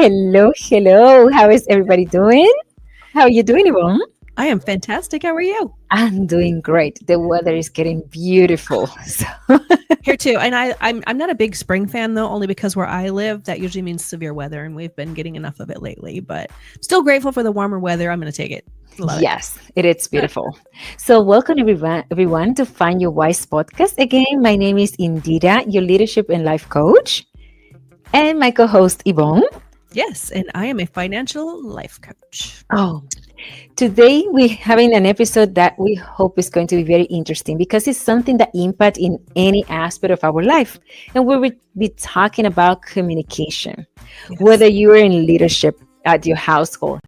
Hello, hello. How is everybody doing? How are you doing, Yvonne? I am fantastic. How are you? I'm doing great. The weather is getting beautiful. Here too. And I'm not a big spring fan though, only because where I live, that usually means severe weather, and we've been getting enough of it lately. But still grateful for the warmer weather. I'm going to take it. Love Yes, it is beautiful. So, welcome everyone to Find Your Wise podcast. Again, my name is Indira, your leadership and life coach, and my co-host Yvonne. Yes, and I am a financial life coach. Oh, today we're having an episode that we hope is going to be very interesting because it's something that impacts in any aspect of our life. And we will be talking about communication, Yes. whether you're in leadership at your household,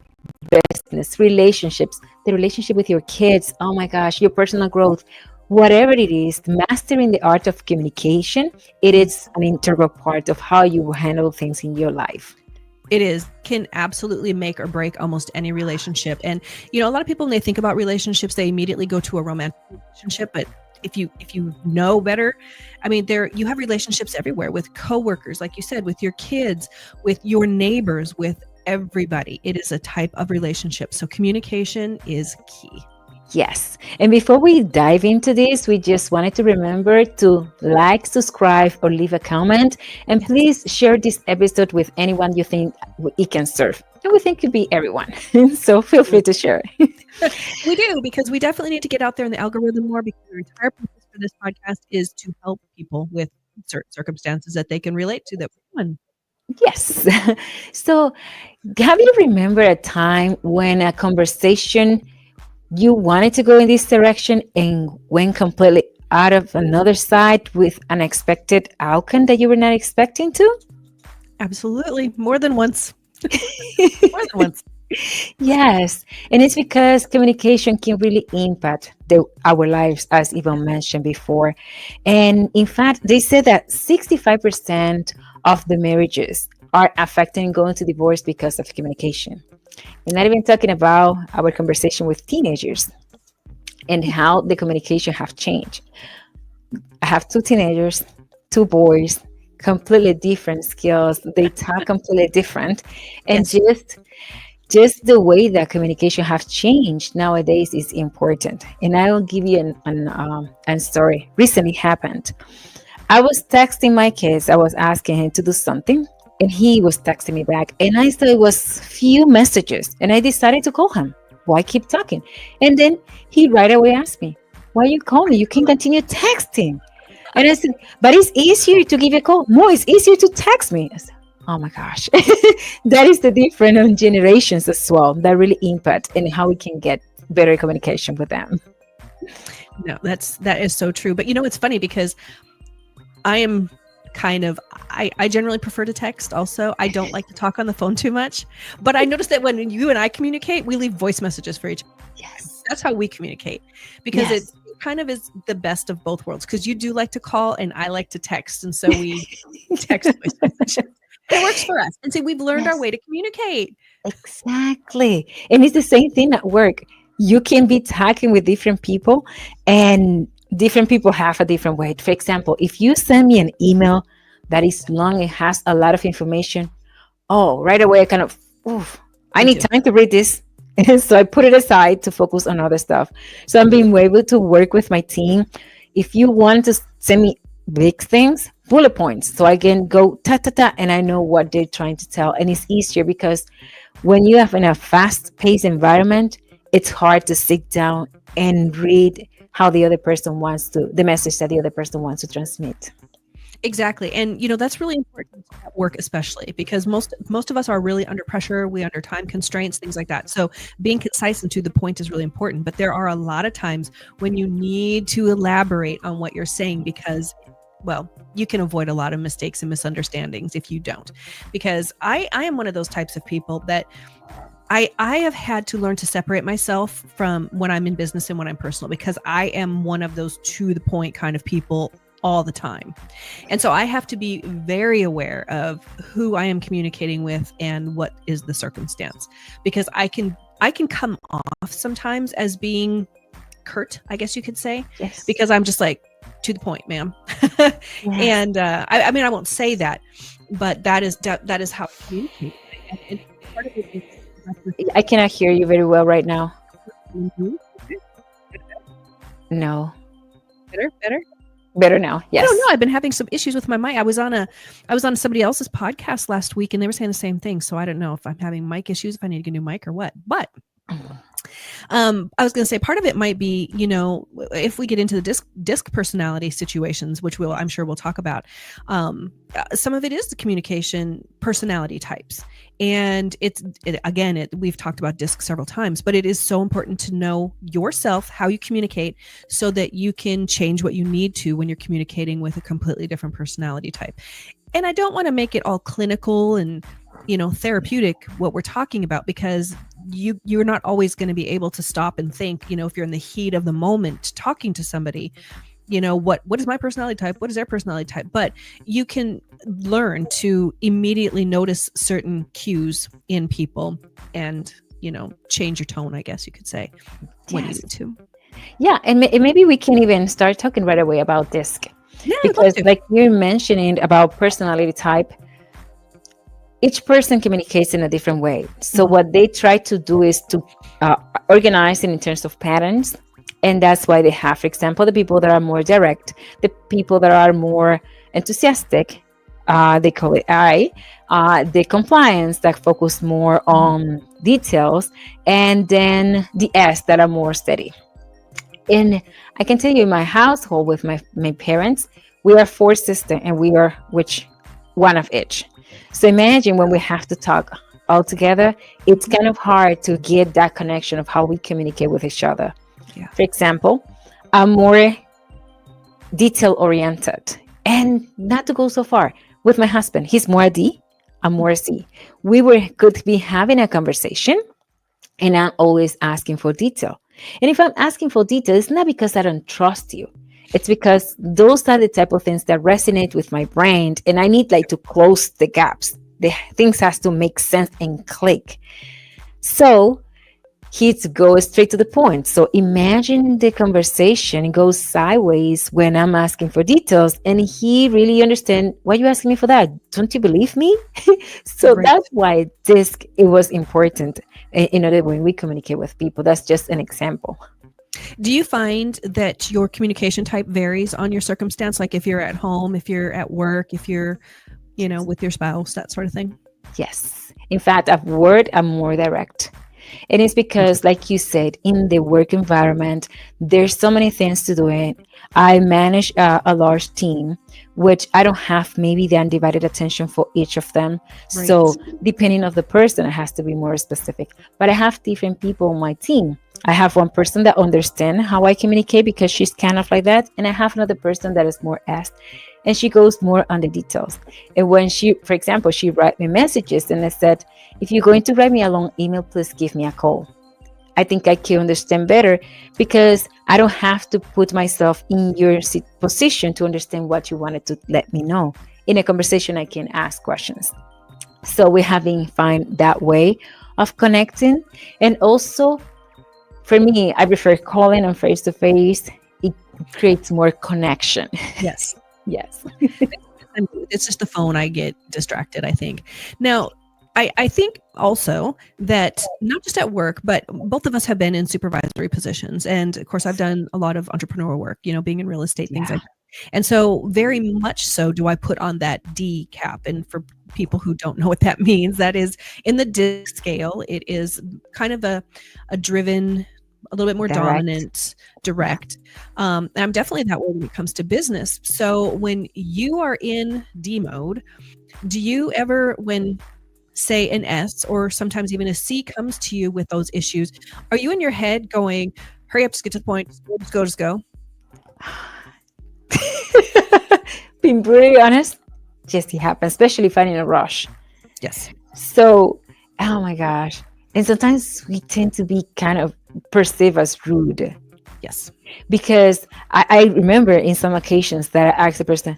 business, relationships, the relationship with your kids, oh my gosh, your personal growth, whatever it is, mastering the art of communication, it is an integral part of how you will handle things in your life. It can absolutely make or break almost any relationship. And a lot of people, when they think about relationships, they immediately go to a romantic relationship. But if you know better, I mean, you have relationships everywhere with coworkers, like you said, with your kids, with your neighbors, with everybody. It is a type of relationship. So communication is key. Yes. And before we dive into this, we just wanted to remember to like, subscribe, or leave a comment. And please share this episode with anyone you think it can serve. And we think it could be everyone. So feel free to share. We do, because we definitely need to get out there in the algorithm more, because our entire purpose for this podcast is to help people with certain circumstances that they can relate to that we're doing. Yes. So have you remembered a time when a conversation you wanted to go in this direction and went completely out of another side with an unexpected outcome that you were not expecting to? Absolutely. More than once. More than once. Yes. And it's because communication can really impact our lives, as Yvonne mentioned before. And in fact, they said that 65% of the marriages are affected and going to divorce because of communication. We're not even talking about our conversation with teenagers and how the communication have changed. I have two teenagers, two boys, completely different skills. They talk completely different. And Yes. just the way that communication have changed nowadays is important. And I will give you an story. Recently happened. I was texting my kids. I was asking him to do something, and he was texting me back. And I saw it was few messages, and I decided to call him. Why keep talking? And then he right away asked me, "Why you call me? You can continue texting." And I said, "But it's easier to give you a call. No, it's easier to text me." I said, oh my gosh, that is the difference on generations as well. That really impact and how we can get better communication with them. No, that is so true. But it's funny because I am I generally prefer to text also. I don't like to talk on the phone too much. But I noticed that when you and I communicate, we leave voice messages for each other. Yes. That's how we communicate, because Yes. it kind of is the best of both worlds, because you do like to call and I like to text. And so we text voice messages. It works for us. And so we've learned our Yes. way to communicate. Exactly. And it's the same thing at work. You can be talking with different people, and different people have a different way. For example, if you send me an email that is long and has a lot of information, oh, right away I kind of, oof, I Me need too. time to read this. And so I put it aside to focus on other stuff. So I'm being able to work with my team. If you want to send me big things, bullet points, so I can go ta ta ta, and I know what they're trying to tell. And it's easier because when you have in a fast-paced environment, it's hard to sit down and read how the other person wants to, the message that the other person wants to transmit. Exactly. And that's really important at work, especially because most of us are really under pressure. We under time constraints, things like that. So being concise and to the point is really important. But there are a lot of times when you need to elaborate on what you're saying, because, well, you can avoid a lot of mistakes and misunderstandings if you don't. Because I am one of those types of people that I have had to learn to separate myself from when I'm in business and when I'm personal, because I am one of those to the point kind of people all the time. And so I have to be very aware of who I am communicating with and what is the circumstance, because I can come off sometimes as being curt, I guess you could say, Yes. because I'm just like, to the point, ma'am. Yes. And I mean, I won't say that, but that is how I communicate. And part of it is I cannot hear you very well right now. Mhm. No. Better, better. Better now. I don't know. Yes. I've been having some issues with my mic. I was on somebody else's podcast last week, and they were saying the same thing. So I don't know if I'm having mic issues, if I need to get a new mic or what. But I was going to say part of it might be, if we get into the disc personality situations, which I'm sure we'll talk about. Some of it is the communication personality types, and we've talked about disc several times, but it is so important to know yourself, how you communicate, so that you can change what you need to when you're communicating with a completely different personality type. And I don't want to make it all clinical and therapeutic what we're talking about, because you're not always going to be able to stop and think, if you're in the heat of the moment talking to somebody, what is my personality type, what is their personality type. But you can learn to immediately notice certain cues in people and change your tone, I guess you could say, when you Yes. need to. Yeah, and maybe we can even start talking right away about DISC, Yeah, I'd love because to. like you're mentioning about personality type, each person communicates in a different way. So what they try to do is to organize it in terms of patterns, and that's why they have, for example, the people that are more direct, the people that are more enthusiastic, they call it I, the compliance that focus more on details, and then the S that are more steady. And I can tell you, in my household with my parents, we are four sisters, and we are which one of each. So imagine when we have to talk all together, it's kind of hard to get that connection of how we communicate with each other. Yeah. For example, I'm more detail oriented, and not to go so far with my husband. He's more a D, I'm more a C. Could be having a conversation, and I'm always asking for detail. And if I'm asking for detail, it's not because I don't trust you. It's because those are the type of things that resonate with my brain, and I need like to close the gaps. The things has to make sense and click. So he's go straight to the point. So imagine the conversation goes sideways when I'm asking for details, and he really understand, why are you asking me for that? Don't you believe me? So Right. that's why it was important in order when we communicate with people. That's just an example. Do you find that your communication type varies on your circumstance? Like if you're at home, if you're at work, if you're, with your spouse, that sort of thing? Yes. In fact, at word, I'm more direct. And it's because, like you said, in the work environment, there's so many things to do. It. I manage a large team, which I don't have maybe the undivided attention for each of them. Right. So depending on the person, it has to be more specific. But I have different people on my team. I have one person that understands how I communicate because she's kind of like that. And I have another person that is more asked, and she goes more on the details. And when for example, she write me messages and I said, if you're going to write me a long email, please give me a call. I think I can understand better because I don't have to put myself in your position to understand what you wanted to let me know. In a conversation, I can ask questions. So we're having find that way of connecting. And also, for me, I prefer calling on face to face. It creates more connection. Yes. Yes. It's just the phone. I get distracted, I think. Now, I think also that not just at work, but both of us have been in supervisory positions. And of course, I've done a lot of entrepreneurial work, being in real estate, things like that. And so very much so do I put on that D cap. And for people who don't know what that means, that is in the DISC scale, it is kind of a driven, a little bit more Direct. Dominant, direct. And I'm definitely that way when it comes to business. So when you are in D mode, do you ever, when say an S or sometimes even a C comes to you with those issues, are you in your head going, hurry up, just get to the point, just go? Being brutally honest, yes, it happens, especially if I'm in a rush. Yes. So, oh my gosh. And sometimes we tend to be kind of perceived as rude. Yes. Because I remember in some occasions that I asked the person,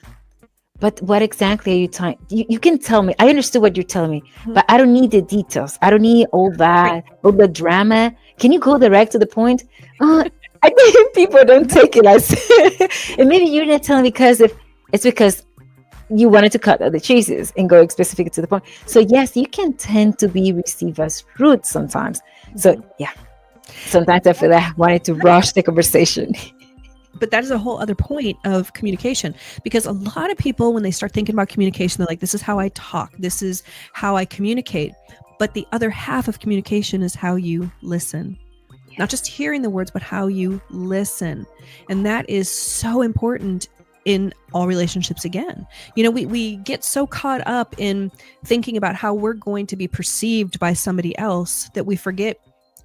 but what exactly are you trying? You can tell me. I understood what you're telling me, but I don't need the details. I don't need all that, all the drama. Can you go direct to the point? I think people don't take it as, and maybe you're not telling me because it's because you wanted to cut out the chases and go specific to the point. So yes, you can tend to be received as rude sometimes. So yeah, sometimes I feel like I wanted to rush the conversation. But that is a whole other point of communication, because a lot of people, when they start thinking about communication, they're like, this is how I talk, this is how I communicate. But the other half of communication is how you listen. Not just hearing the words, but how you listen. And that is so important in all relationships. Again, we get so caught up in thinking about how we're going to be perceived by somebody else that we forget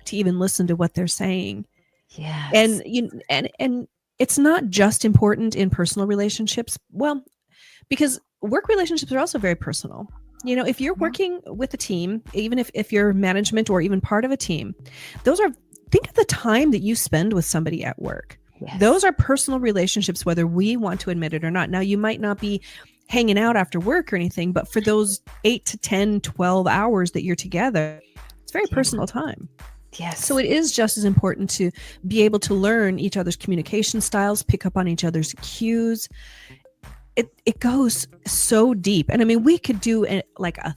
to even listen to what they're saying. Yes. And it's not just important in personal relationships. Well, because work relationships are also very personal. If you're working with a team, even if you're management or even part of a team, think of the time that you spend with somebody at work. Yes. Those are personal relationships, whether we want to admit it or not. Now, you might not be hanging out after work or anything, but for those 8 to 10, 12 hours that you're together, it's very personal time. Yes. So it is just as important to be able to learn each other's communication styles, pick up on each other's cues. It goes so deep. And I mean, we could do a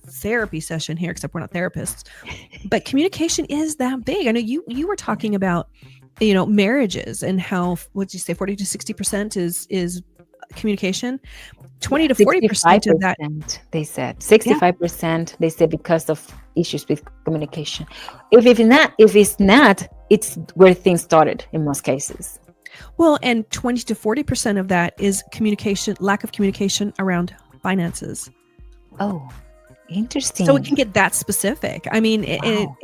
therapy session here, except we're not therapists, but communication is that big. I know you were talking about, marriages and how, what'd you say, 40 to 60% is communication. 20 to 40% of that, they said 65%. They said because of issues with communication. If it's not, it's where things started in most cases. Well, and 20 to 40% of that is lack of communication around finances. Oh, interesting. So it can get that specific. I mean,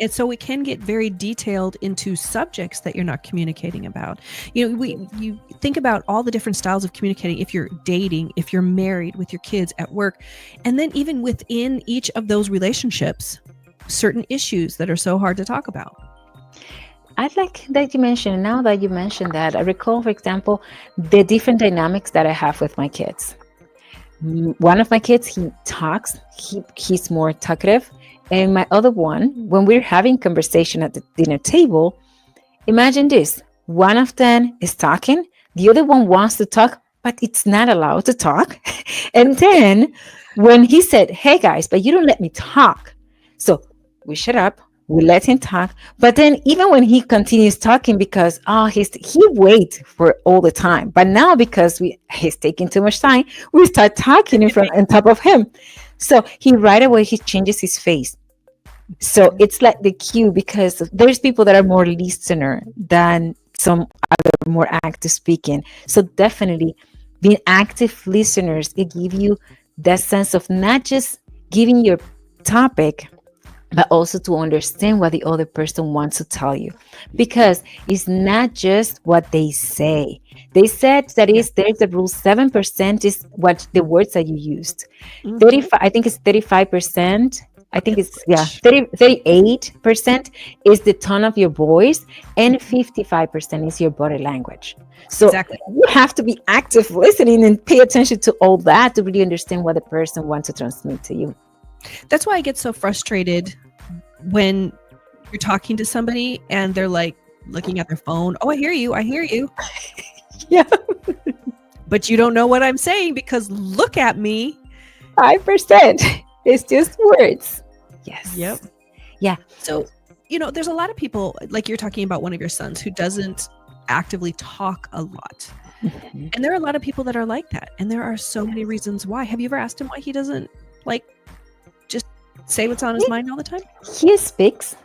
so it can get very detailed into subjects that you're not communicating about. You think about all the different styles of communicating. If you're dating, if you're married, with your kids, at work, and then even within each of those relationships, certain issues that are so hard to talk about. I'd like that you mentioned, now that you mentioned that, I recall, for example, the different dynamics that I have with my kids. One of my kids, he talks, he's more talkative. And my other one, when we're having conversation at the dinner table, imagine this. One of them is talking, the other one wants to talk, but it's not allowed to talk. And then when he said, hey guys, but you don't let me talk. So we shut up. We let him talk, but then even when he continues talking, because he waits for all the time, but now because he's taking too much time, we start talking on top of him. So right away he changes his face. So it's like the cue, because there's people that are more listener than some other more active speaking. So definitely being active listeners, it gives you that sense of not just giving your topic, but also to understand what the other person wants to tell you, because it's not just what they say. They said that there's the rule, 7% is what the words that you used. 35, I think it's 35%. I think it's 38% is the tone of your voice, and 55% is your body language. So you have to be active listening and pay attention to all that to really understand what the person wants to transmit to you. That's why I get so frustrated when you're talking to somebody and they're like looking at their phone. Oh, I hear you. Yeah. But you don't know what I'm saying, because look at me. 5%. It's just words. Yes. Yep. Yeah. So, there's a lot of people, like you're talking about one of your sons, who doesn't actively talk a lot. Mm-hmm. And there are a lot of people that are like that. And there are so many reasons why. Have you ever asked him why he doesn't just say what's on his mind all the time? He speaks,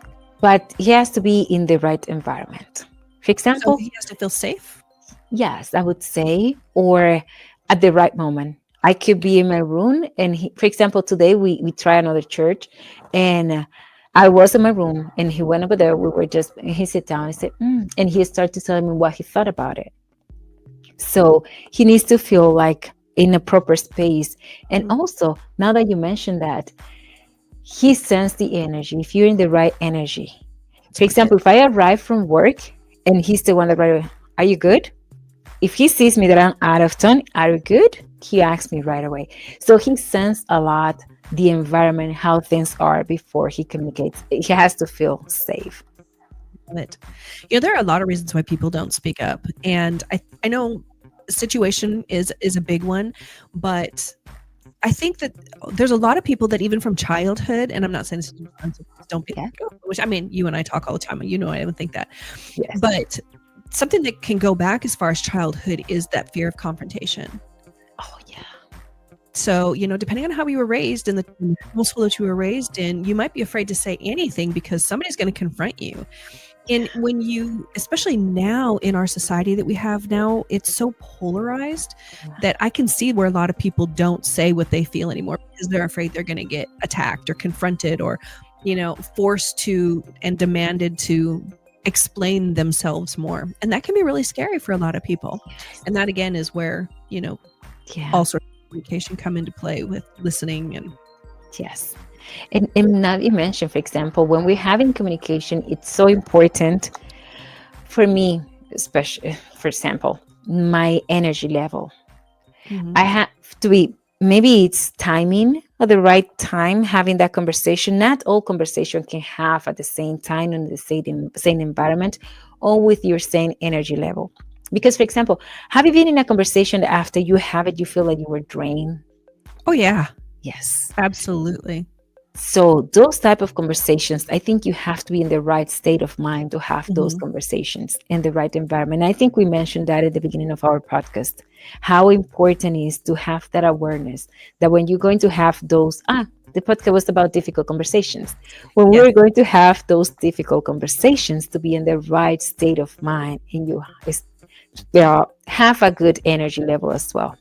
but he has to be in the right environment. For example, so he has to feel safe. Yes, I would say, or at the right moment. I could be in my room, and for example, today we try another church, and I was in my room, and he went over there. He sat down and said, and he started to tell me what he thought about it. So he needs to feel like in a proper space. And also, now that you mentioned that, he sends the energy. If you're in the right energy, for example, if I arrive from work and he's the one that right away, are you good? If he sees me that I'm out of tone, are you good? He asks me right away. So he senses a lot the environment, how things are before he communicates. He has to feel safe. There are a lot of reasons why people don't speak up. And I know situation is a big one, but I think that there's a lot of people that even from childhood, and I'm not saying this is offensive, don't be, Yeah. which I mean, you and I talk all the time, and you know I don't think that, Yes. but something that can go back as far as childhood is that fear of confrontation. Oh yeah. So, depending on how you were raised and the household that you were raised in, you might be afraid to say anything because somebody's going to confront you. And when you, especially now in our society that we have now, it's so polarized that I can see where a lot of people don't say what they feel anymore because they're afraid they're going to get attacked or confronted or, forced to and demanded to explain themselves more. And that can be really scary for a lot of people. And that again is where, Yeah. all sorts of communication come into play with listening and Yes. And now you mentioned, for example, when we're having communication, it's so important for me, especially, for example, my energy level. I have to be, maybe it's timing at the right time, having that conversation. Not all conversation can have at the same time in the same environment or with your same energy level. Because, for example, have you been in a conversation that after you have it, you feel like you were drained? Oh yeah, Yes. absolutely. So those type of conversations, I think you have to be in the right state of mind to have those conversations in the right environment. I think we mentioned that at the beginning of our podcast, how important it is to have that awareness that when you're going to have those, the podcast was about difficult conversations. When we're going to have those difficult conversations, to be in the right state of mind and you have a good energy level as well.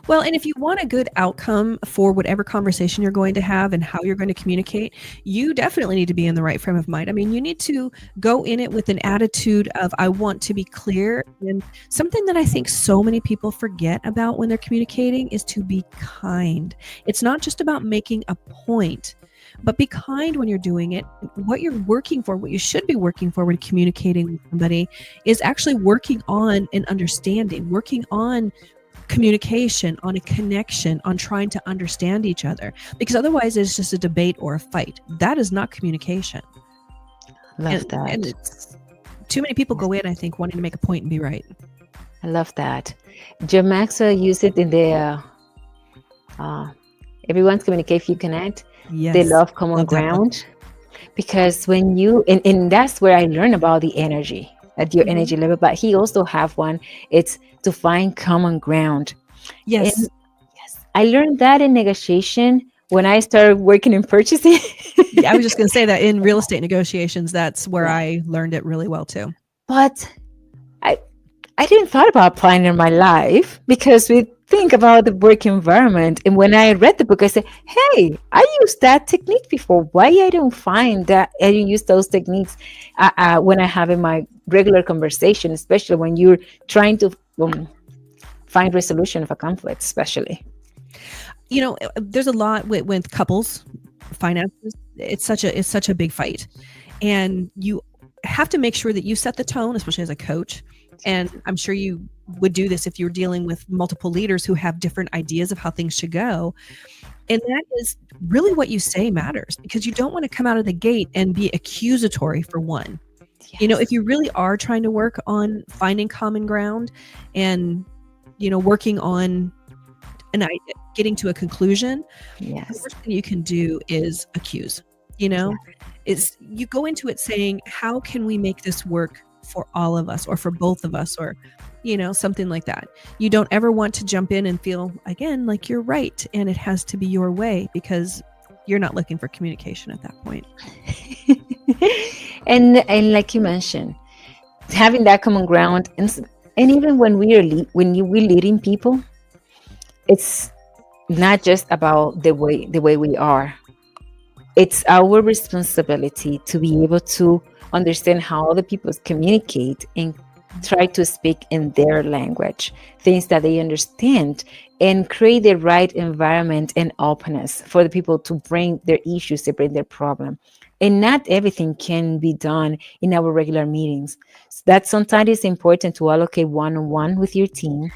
Well, and if you want a good outcome for whatever conversation you're going to have and how you're going to communicate, you definitely need to be in the right frame of mind. I mean, you need to go in it with an attitude of, I want to be clear. And something that I think so many people forget about when they're communicating is to be kind. It's not just about making a point, but be kind when you're doing it. What you're working for, what you should be working for when communicating with somebody is actually working on an understanding, working on communication, on a connection, on trying to understand each other, because otherwise it's just a debate or a fight. That is not communication. Love that. And it's too many people go in, I think, wanting to make a point and be right. I love that. John Maxwell used it in the everyone's communicate if you connect. Yes. They love common ground. Because when you and that's where I learned about the energy at your energy level. But he also have one. It's to find common ground. Yes. And yes. I learned that in negotiation when I started working in purchasing. I was just going to say that in real estate negotiations, that's where I learned it really well too. But I didn't thought about applying it in my life because we think about the work environment. And when I read the book, I said, hey, I used that technique before. Why I don't find that I don't use those techniques when I have in my regular conversation, especially when you're trying to find resolution of a conflict, especially. There's a lot with couples, finances. It's such a big fight. And you have to make sure that you set the tone, especially as a coach. And I'm sure you would do this if you're dealing with multiple leaders who have different ideas of how things should go. And that is really what you say matters, because you don't want to come out of the gate and be accusatory for one. Yes. If you really are trying to work on finding common ground and, working on getting to a conclusion, the worst thing you can do is accuse. Is you go into it saying, how can we make this work for all of us or for both of us, or something like that. You don't ever want to jump in and feel again like you're right and it has to be your way, because you're not looking for communication at that point. and like you mentioned, having that common ground, and even when we're leading people, it's not just about the way we are. It's our responsibility to be able to understand how other people communicate and try to speak in their language, things that they understand, and create the right environment and openness for the people to bring their issues, to bring their problem. And not everything can be done in our regular meetings. So that sometimes it's important to allocate one-on-one with your team.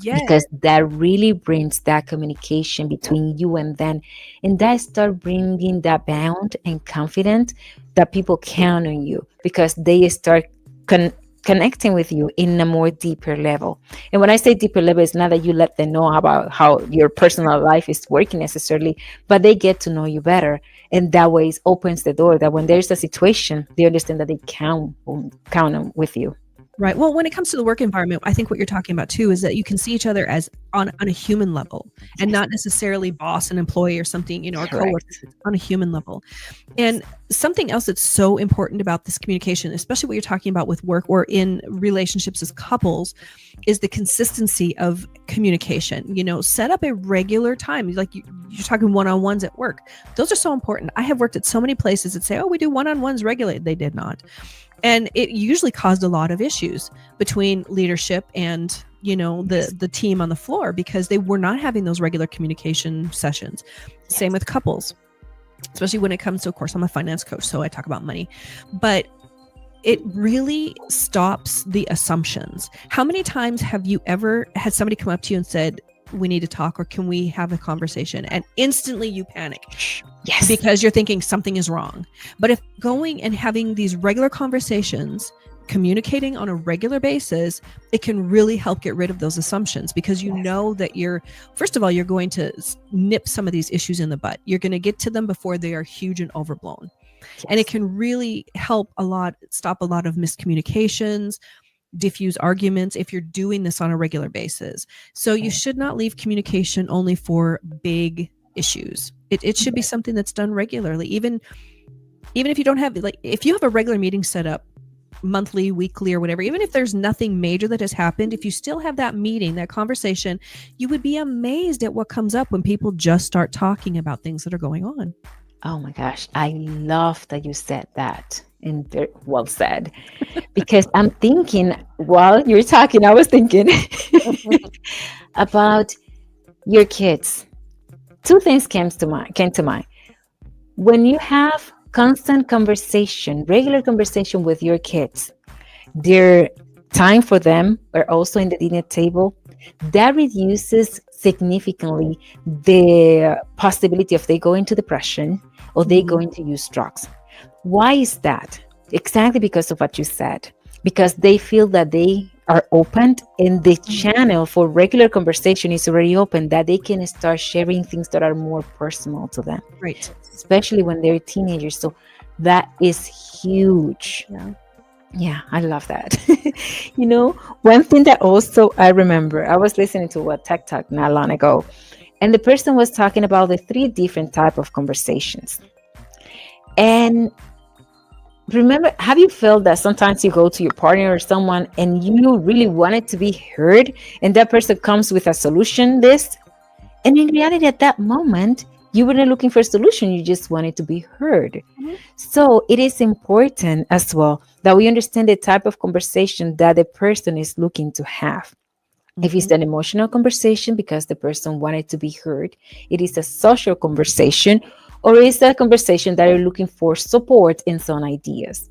Yes. Because that really brings that communication between you and them, and that start bringing that bond and confidence that people count on you, because they start connecting with you in a more deeper level. And when I say deeper level, it's not that you let them know about how your personal life is working necessarily, but they get to know you better. And that way it opens the door that when there's a situation, they understand that they count on with you. Right. Well, when it comes to the work environment, I think what you're talking about too is that you can see each other as on a human level and not necessarily boss and employee or something, you know, or coworker, Correct. on a human level. And something else that's so important about this communication, especially what you're talking about with work or in relationships as couples, is the consistency of communication. You know, set up a regular time. Like you're talking one-on-ones at work. Those are so important. I have worked at so many places that say, oh, we do one-on-ones regularly. They did not. And it usually caused a lot of issues between leadership and, you know, the team on the floor because they were not having those regular communication sessions. Same with couples, especially when it comes to, of course, I'm a finance coach, so I talk about money. But it really stops the assumptions. How many times have you ever had somebody come up to you and said, we need to talk, or can we have a conversation? And instantly you panic. Yes. Because you're thinking something is wrong. But if going and having these regular conversations, communicating on a regular basis, it can really help get rid of those assumptions because you know that first of all, you're going to nip some of these issues in the butt. You're going to get to them before they are huge and overblown. Yes. And it can really help stop a lot of miscommunications, diffuse arguments if you're doing this on a regular basis. So you should not leave communication only for big issues. It should be something that's done regularly. Even if you don't have, like, if you have a regular meeting set up monthly, weekly, or whatever, even if there's nothing major that has happened, if you still have that meeting, that conversation, you would be amazed at what comes up when people just start talking about things that are going on. Oh my gosh, I love that you said that, and very well said, because I'm thinking while you're talking, I was thinking about your kids. Two things came to mind. When you have constant conversation, regular conversation with your kids, their time for them are also in the dinner table, that reduces significantly the possibility of they go into depression or they going to use drugs. Why is that? Exactly because of what you said. Because they feel that they are opened and the channel for regular conversation is already open, that they can start sharing things that are more personal to them. Right. Especially when they're teenagers. So that is huge. Yeah, I love that. You know, one thing that also I remember, I was listening to a tech talk not long ago, and the person was talking about the 3 different type of conversations. And remember, have you felt that sometimes you go to your partner or someone and you really want it to be heard, and that person comes with a solution list, and in reality at that moment you weren't looking for a solution, you just wanted to be heard. So it is important as well that we understand the type of conversation that the person is looking to have. If it's an emotional conversation because the person wanted to be heard, it is a social conversation, or is a conversation that are looking for support in some ideas.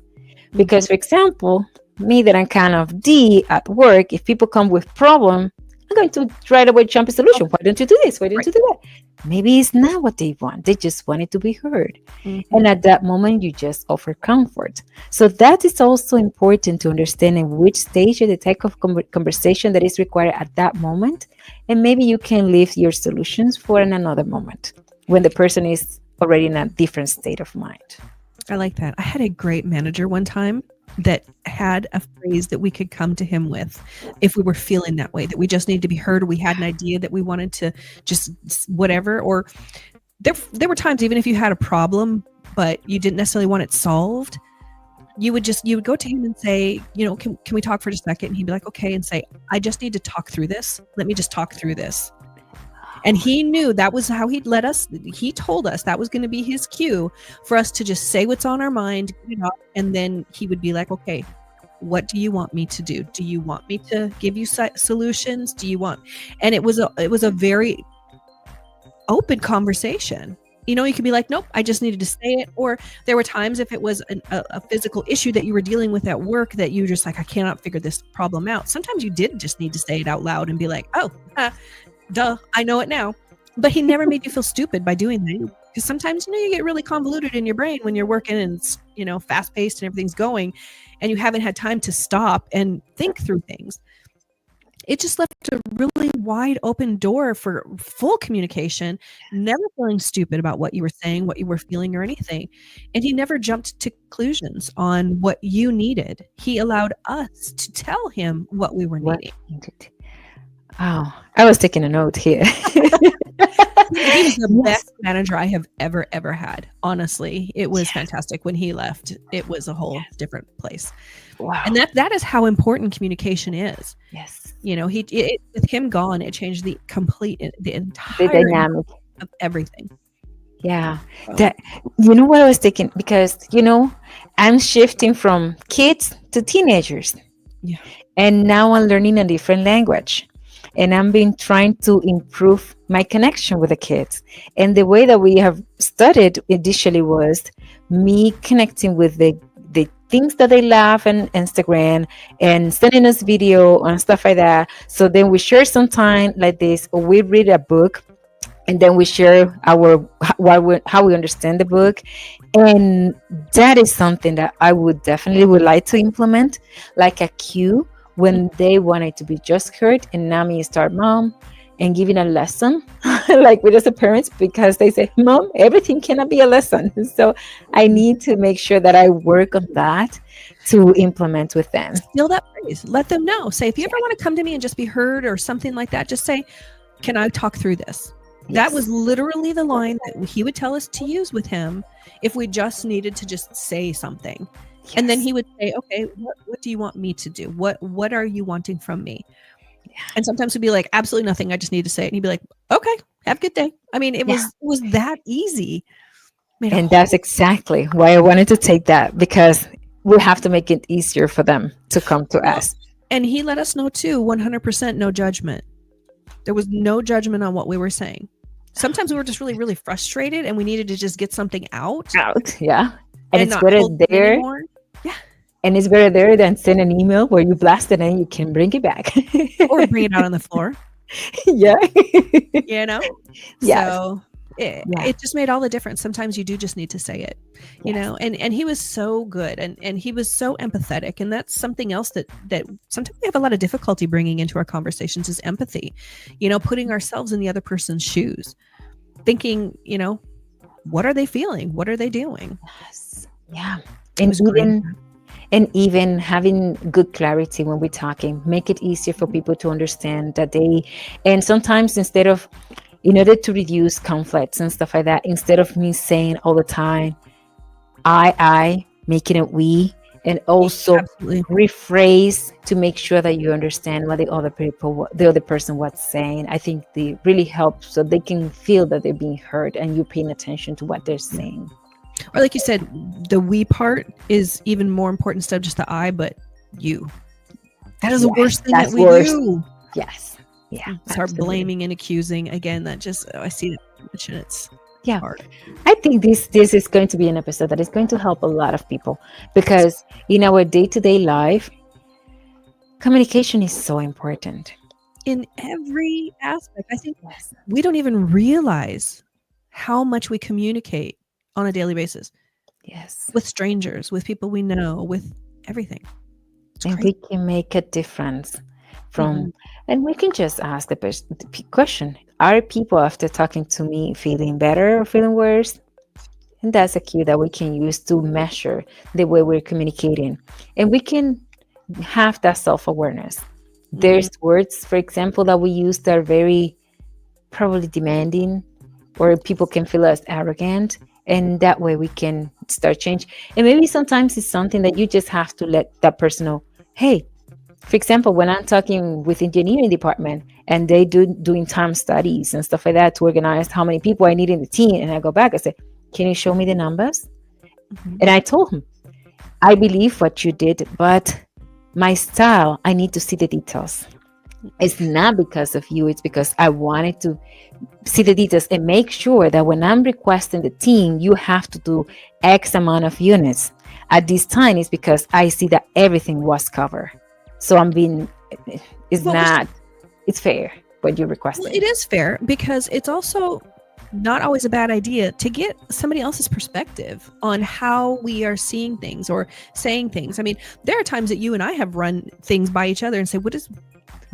Because, for example, me that I'm kind of D at work, if people come with problem, I'm going to right away jump a solution. Why don't you do this? Why don't you do that? Maybe it's not what they want. They just want it to be heard. And at that moment, you just offer comfort. So that is also important to understand in which stage of the type of conversation that is required at that moment. And maybe you can leave your solutions for another moment when the person is already in a different state of mind. I like that. I had a great manager one time that had a phrase that we could come to him with if we were feeling that way, that we just needed to be heard, or we had an idea that we wanted to just whatever. Or there were times, even if you had a problem, but you didn't necessarily want it solved, you would go to him and say, you know, can we talk for a second? And he'd be like, okay. And say, I just need to talk through this. Let me just talk through this. And he knew that was how he'd let us. He told us that was going to be his cue for us to just say what's on our mind, and then he would be like, okay, what do you want me to do? Do you want me to give you solutions? Do you want? And it was a very open conversation. You know, you could be like, nope, I just needed to say it. Or there were times if it was a physical issue that you were dealing with at work that you were just like, I cannot figure this problem out. Sometimes you did just need to say it out loud and be like, oh, duh, I know it now. But he never made you feel stupid by doing that. Because sometimes, you get really convoluted in your brain when you're working and it's, fast paced and everything's going and you haven't had time to stop and think through things. It just left a really wide open door for full communication, never feeling stupid about what you were saying, what you were feeling, or anything. And he never jumped to conclusions on what you needed. He allowed us to tell him what we were What needing. needed? Oh, I was taking a note here. He was the Yes. best manager I have ever had. Honestly, it was fantastic. When he left, it was a whole different place. Wow. And that is how important communication is. Yes. With him gone, it changed the The entire dynamic. of everything. Yeah. So, That what I was thinking, because I'm shifting from kids to teenagers. Yeah. And now I'm learning a different language. And I've been trying to improve my connection with the kids. And the way that we have studied initially was me connecting with the things that they love on Instagram and sending us video and stuff like that. So then we share some time like this, or we read a book and then we share how we understand the book. And that is something that I would like to implement, like a cue when they wanted to be just heard, and now me start mom and giving a lesson like with us as parents, because they say, mom, everything cannot be a lesson. So I need to make sure that I work on that to implement with them. steal that phrase. Let them know. Say, if you ever want to come to me and just be heard or something like that, just say, can I talk through this? That was literally the line that he would tell us to use with him if we just needed to just say something. Yes. And then he would say, okay, what do you want me to do? What are you wanting from me? Yeah. And sometimes we'd be like, absolutely nothing. I just need to say it. And he'd be like, okay, have a good day. I mean, it was that easy. And that's exactly why I wanted to take that, because we have to make it easier for them to come to us. And he let us know too, 100% no judgment. There was no judgment on what we were saying. Sometimes we were just really, really frustrated and we needed to just get something out. Yeah. And it's not better hold it there. anymore. Yeah. And it's better there than send an email where you blast it and you can bring it back. Or bring it out on the floor. Yeah. Yes. So it just made all the difference. Sometimes you do just need to say it, and he was so good and he was so empathetic. And that's something else that sometimes we have a lot of difficulty bringing into our conversations is empathy, putting ourselves in the other person's shoes, thinking, what are they feeling? What are they doing? Yes. Yeah. And even having good clarity when we're talking, make it easier for people to understand that and sometimes in order to reduce conflicts and stuff like that, instead of me saying all the time, I, making it we, and also rephrase to make sure that you understand what the other person was saying. I think they really help so they can feel that they're being heard and you're paying attention to what they're saying. Or like you said, the we part is even more important instead of just the I, but you. That is the worst thing that we do. Yes. Yeah. Start blaming and accusing again. That just I see that much and it's hard. I think this is going to be an episode that is going to help a lot of people, because in our day-to-day life, communication is so important in every aspect. I think we don't even realize how much we communicate on a daily basis. Yes. With strangers, with people we know, with everything. And we can make a difference and we can just ask the question, are people after talking to me feeling better or feeling worse? And that's a cue that we can use to measure the way we're communicating. And we can have that self-awareness. There's words, for example, that we use that are very probably demanding, or people can feel us arrogant. And that way we can start change. And maybe sometimes it's something that you just have to let that person know, hey, for example, when I'm talking with engineering department and they doing time studies and stuff like that to organize how many people I need in the team. And I go back, I say, can you show me the numbers? And I told him, I believe what you did, but my style, I need to see the details. It's not because of you. It's because I wanted to see the details and make sure that when I'm requesting the team, you have to do X amount of units at this time. It's because I see that everything was covered. So it's fair what you requested. Well, it is fair because it's also not always a bad idea to get somebody else's perspective on how we are seeing things or saying things. I mean, there are times that you and I have run things by each other and say, What does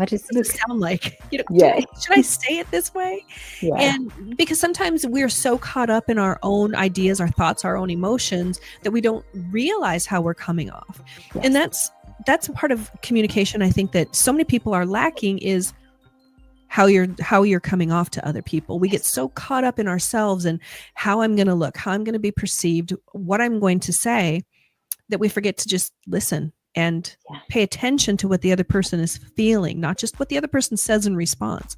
does this sound like? Yeah. Should I say it this way? Yeah. And because sometimes we're so caught up in our own ideas, our thoughts, our own emotions that we don't realize how we're coming off. Yes. And that's a part of communication, I think, that so many people are lacking, is how you're coming off to other people. We get so caught up in ourselves and how I'm going to look, how I'm going to be perceived, what I'm going to say, that we forget to just listen and pay attention to what the other person is feeling, not just what the other person says in response.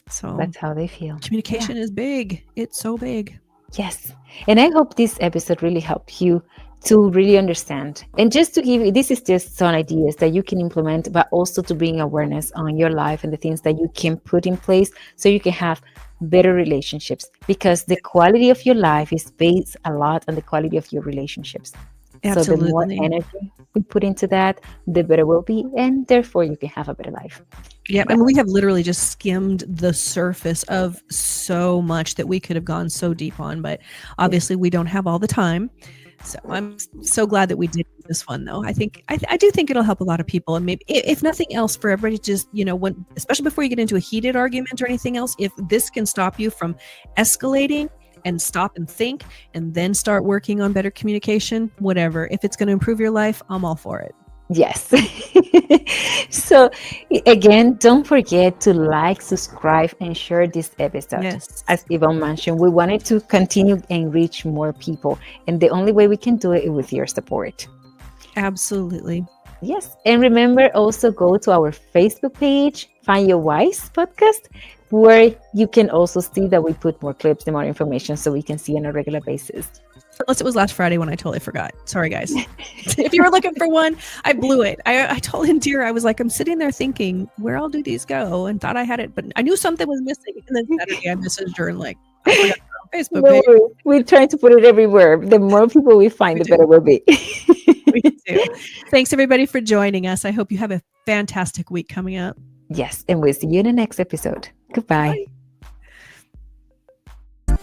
So that's how they feel. Communication is big. It's so big. Yes. And I hope this episode really helped you to really understand. And just to give you, this is just some ideas that you can implement, but also to bring awareness on your life and the things that you can put in place so you can have better relationships, because the quality of your life is based a lot on the quality of your relationships. Absolutely. So the more energy we put into that, the better we'll be, and therefore you can have a better life. Yeah, and we have literally just skimmed the surface of so much that we could have gone so deep on, but obviously we don't have all the time. So I'm so glad that we did this one, though. I do think it'll help a lot of people, and maybe if nothing else, for everybody, just when, especially before you get into a heated argument or anything else, if this can stop you from escalating and stop and think and then start working on better communication, whatever. If it's going to improve your life, I'm all for it. Yes. So again, don't forget to like, subscribe, and share this episode. Yes. As Yvonne mentioned, we wanted to continue and reach more people, and the only way we can do it is with your support. Absolutely. Yes. And remember, also go to our Facebook page, Find Your Wise Podcast, where you can also see that we put more clips and more information so we can see on a regular basis. Unless it was last Friday when I totally forgot. Sorry, guys. If you were looking for one, I blew it. I told Indira, I was like, I'm sitting there thinking, where all do these go? And thought I had it, but I knew something was missing. And then Saturday I messaged her and like, I forgot on Facebook page. We're trying to put it everywhere. The more people we find, the better we'll be. We do. Thanks, everybody, for joining us. I hope you have a fantastic week coming up. Yes, and we'll see you in the next episode. Goodbye. Bye.